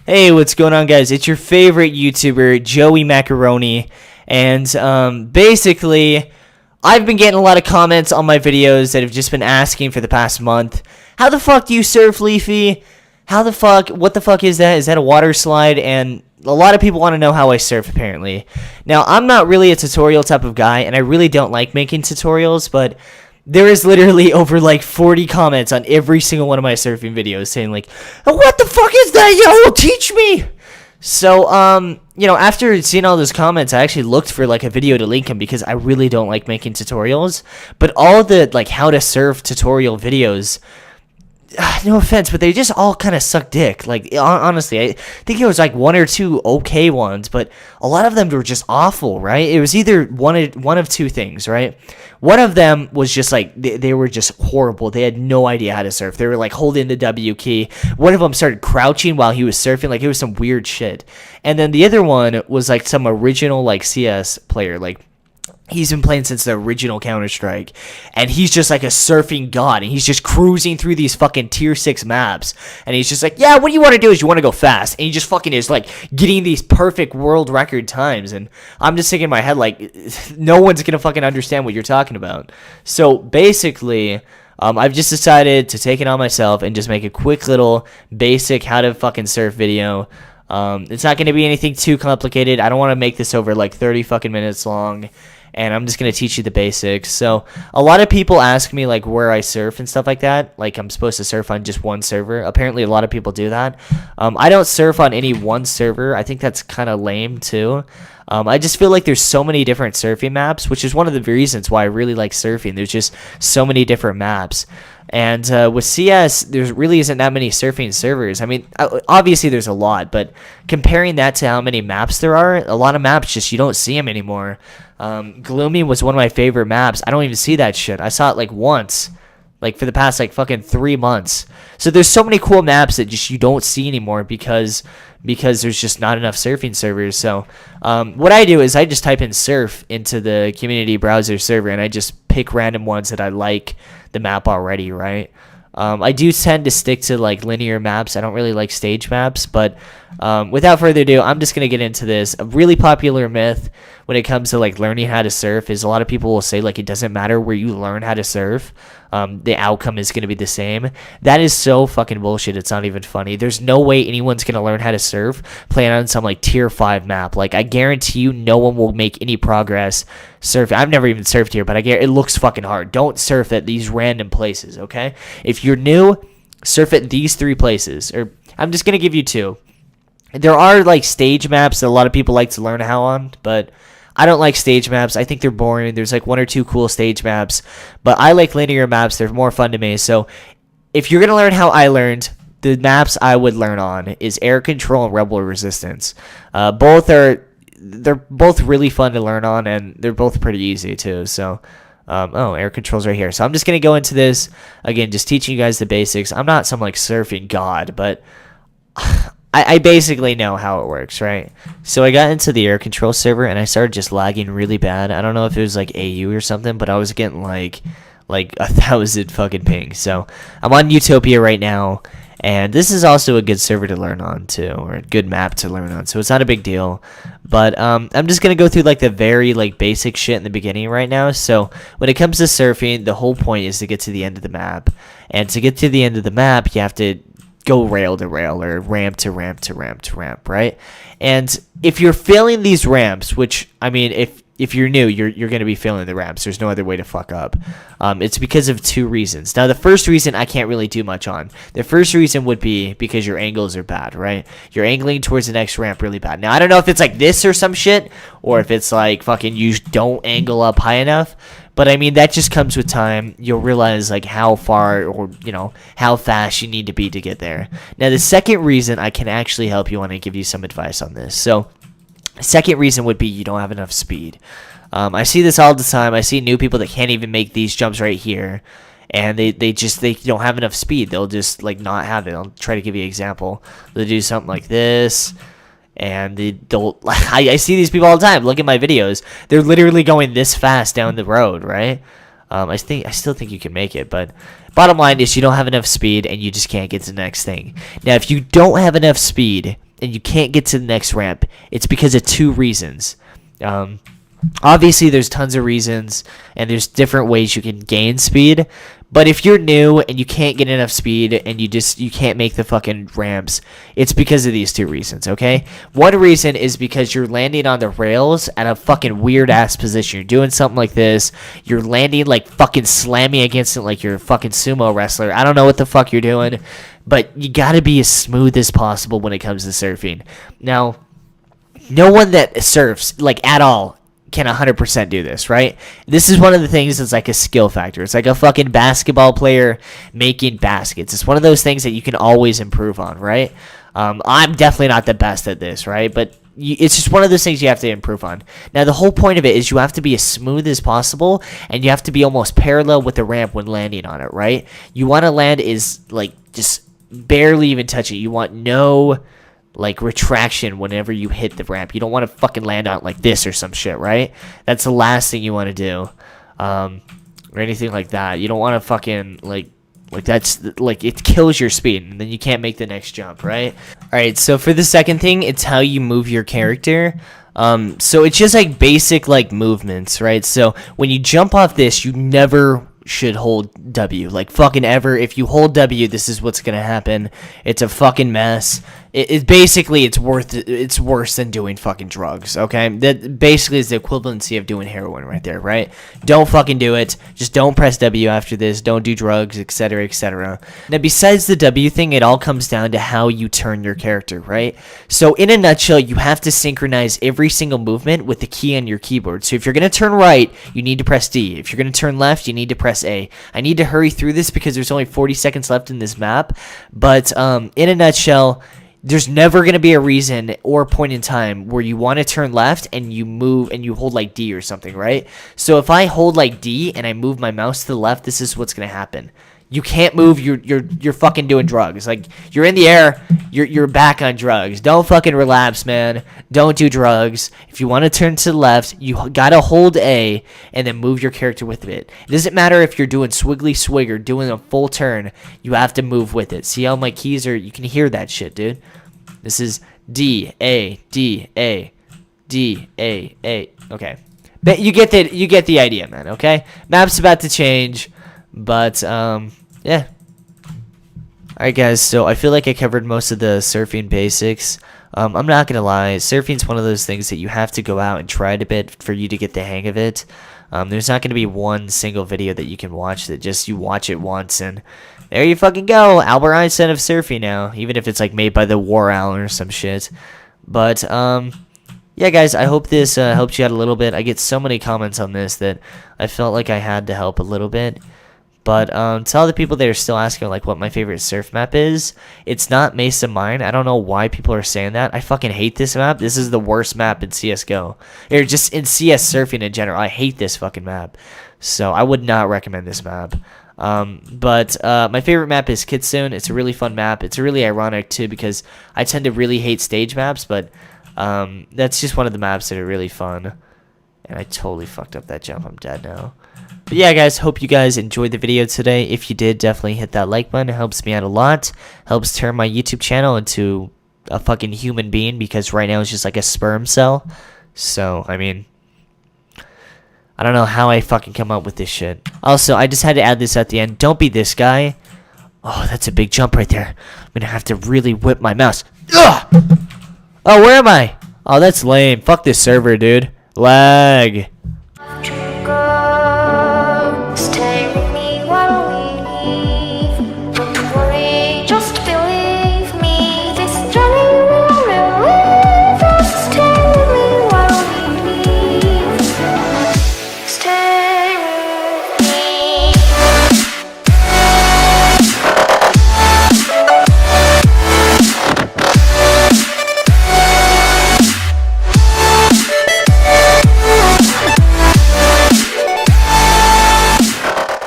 Hey, what's going on, guys? It's your favorite YouTuber, Joey Macaroni, and basically, I've been getting a lot of comments on my videos that have just been asking for the past month, how the fuck do you surf, Leafy? What the fuck is that? Is that a water slide? And a lot of people want to know how I surf, apparently. Now, I'm not really a tutorial type of guy, and I really don't like making tutorials, but there is literally over like 40 comments on every single one of my surfing videos saying like, what the fuck is that? Yo, teach me! So, after seeing all those comments, I actually looked for like a video to link them because I really don't like making tutorials. But all the like how to surf tutorial videos, no offense, but they just all kind of suck dick. Like, honestly, I think it was like one or two okay ones, but a lot of them were just awful, right? It was either one of two things, right? One of them was just like, they were just horrible. They had no idea how to surf. They were like holding the W key. One of them started crouching while he was surfing. Like, it was some weird shit. And then the other one was like some original like CS player, like, he's been playing since the original Counter-Strike, and he's just like a surfing god, and he's just cruising through these fucking tier 6 maps, and he's just like, yeah, what you want to do is you want to go fast, and he just fucking is like getting these perfect world record times, and I'm just thinking in my head like, no one's gonna fucking understand what you're talking about. So basically, I've just decided to take it on myself and just make a quick little basic how to fucking surf video. It's not going to be anything too complicated. I don't want to make this over like 30 fucking minutes long, and I'm just going to teach you the basics. So a lot of people ask me like where I surf and stuff like that. Like, I'm supposed to surf on just one server. Apparently a lot of people do that. I don't surf on any one server. I think that's kind of lame too. I just feel like there's so many different surfing maps, which is one of the reasons why I really like surfing. There's just so many different maps. And with CS, there really isn't that many surfing servers. I mean, obviously there's a lot, but comparing that to how many maps there are, a lot of maps just, you don't see them anymore. Gloomy was one of my favorite maps. I don't even see that shit. I saw it like once, like for the past like fucking 3 months. So there's so many cool maps that just you don't see anymore because there's just not enough surfing servers. So what I do is I just type in surf into the community browser server, and I just pick random ones that I like the map already, right? I do tend to stick to like linear maps. I don't really like stage maps, but without further ado, I'm just going to get into this. A really popular myth when it comes to like learning how to surf is a lot of people will say like it doesn't matter where you learn how to surf. The outcome is going to be the same. That is so fucking bullshit. It's not even funny. There's no way anyone's going to learn how to surf playing on some like tier 5 map. Like, I guarantee you no one will make any progress surfing. I've never even surfed here, but I guarantee it looks fucking hard. Don't surf at these random places, okay? If you're new, surf at these 3 places. Or I'm just going to give you 2. There are like stage maps that a lot of people like to learn how on, but I don't like stage maps. I think they're boring. There's like 1 or 2 cool stage maps, but I like linear maps. They're more fun to me. So if you're going to learn how I learned, the maps I would learn on is Air Control and Rebel Resistance. They're both really fun to learn on, and they're both pretty easy too. So Air Control's right here. So I'm just going to go into this again, just teaching you guys the basics. I'm not some like surfing god, but I basically know how it works, right? So I got into the Air Control server, and I started just lagging really bad. I don't know if it was like AU or something, but I was getting like 1,000 fucking pings. So I'm on Utopia right now, and this is also a good server to learn on too, or a good map to learn on. So it's not a big deal. But I'm just gonna go through like the very like basic shit in the beginning right now. So when it comes to surfing, the whole point is to get to the end of the map, and to get to the end of the map, you have to go rail to rail or ramp to ramp to ramp to ramp, right? And if you're failing these ramps, which, I mean, if you're new, you're going to be failing the ramps. There's no other way to fuck up. It's because of 2 reasons. Now, the first reason I can't really do much on. The first reason would be because your angles are bad, right? You're angling towards the next ramp really bad. Now, I don't know if it's like this or some shit, or if it's like fucking you don't angle up high enough. But I mean, that just comes with time. You'll realize like how far or, how fast you need to be to get there. Now, the second reason I can actually help you, want to give you some advice on this. So, second reason would be you don't have enough speed. I see this all the time. I see new people that can't even make these jumps right here, and they don't have enough speed. They'll just like not have it. I'll try to give you an example. They'll do something like this, and they don't. I see these people all the time. Look at my videos. They're literally going this fast down the road, right? I still think you can make it, but bottom line is you don't have enough speed, and you just can't get to the next thing. Now, if you don't have enough speed, and you can't get to the next ramp, it's because of two reasons. Obviously, there's tons of reasons, and there's different ways you can gain speed. But if you're new and you can't get enough speed and you can't make the fucking ramps, it's because of these two reasons, okay? One reason is because you're landing on the rails at a fucking weird-ass position. You're doing something like this. You're landing, like, fucking slamming against it like you're a fucking sumo wrestler. I don't know what the fuck you're doing, but you gotta be as smooth as possible when it comes to surfing. Now, no one that surfs, like, at all, can 100% do this, right? This is one of the things that's like a skill factor. It's like a fucking basketball player making baskets. It's one of those things that you can always improve on, right? I'm definitely not the best at this, right? But it's just one of those things you have to improve on. Now, the whole point of it is you have to be as smooth as possible, and you have to be almost parallel with the ramp when landing on it, right? You want to land is like just barely even touch it. You want no like retraction whenever you hit the ramp. You don't want to fucking land on it like this or some shit, right? That's the last thing you want to do, or anything like that. You don't want to fucking like that's like it kills your speed, and then you can't make the next jump, right? All right, so for the second thing, it's how you move your character. So it's just like basic like movements, right? So when you jump off this, you never should hold W, like fucking ever. If you hold W, this is what's gonna happen. It's a fucking mess. It basically it's worse than doing fucking drugs, okay? That basically is the equivalency of doing heroin right there, right? Don't fucking do it. Just don't press W after this. Don't do drugs, etc., etc. Now, besides the W thing, it all comes down to how you turn your character, right? So in a nutshell, you have to synchronize every single movement with the key on your keyboard. So if you're gonna turn right, you need to press D. If you're gonna turn left, you need to press A. I need to hurry through this because there's only 40 seconds left in this map, but in a nutshell, there's never going to be a reason or a point in time where you want to turn left and you move and you hold like D or something, right? So if I hold like D and I move my mouse to the left, this is what's going to happen. You can't move. You're fucking doing drugs. Like, you're in the air. You're back on drugs. Don't fucking relapse, man. Don't do drugs. If you want to turn to the left, you gotta hold A and then move your character with it. It doesn't matter if you're doing swiggly swig or doing a full turn. You have to move with it. See how my keys are? You can hear that shit, dude. This is D A D A D A A. Okay, but you get the idea, man. Okay, map's about to change, but yeah. Alright guys, so I feel like I covered most of the surfing basics. I'm not gonna lie, surfing's one of those things that you have to go out and try it a bit for you to get the hang of it. There's not gonna be one single video that you can watch that just you watch it once and there you fucking go, Albert Einstein of surfing now, even if it's like made by the War Owl or some shit. But yeah guys, I hope this helped you out a little bit. I get so many comments on this that I felt like I had to help a little bit. But to all the people that are still asking like what my favorite surf map is, it's not Mesa Mine. I don't know why people are saying that. I fucking hate this map. This is the worst map in CSGO. Or just in CS surfing in general. I hate this fucking map. So I would not recommend this map. But my favorite map is Kitsune. It's a really fun map. It's really ironic too because I tend to really hate stage maps, but that's just one of the maps that are really fun. And I totally fucked up that jump. I'm dead now. But yeah, guys, hope you guys enjoyed the video today. If you did, definitely hit that like button. It helps me out a lot. Helps turn my YouTube channel into a fucking human being because right now it's just like a sperm cell. So, I mean, I don't know how I fucking come up with this shit. Also, I just had to add this at the end. Don't be this guy. Oh, that's a big jump right there. I'm gonna have to really whip my mouse. Ugh! Oh, where am I? Oh, that's lame. Fuck this server, dude. Lag.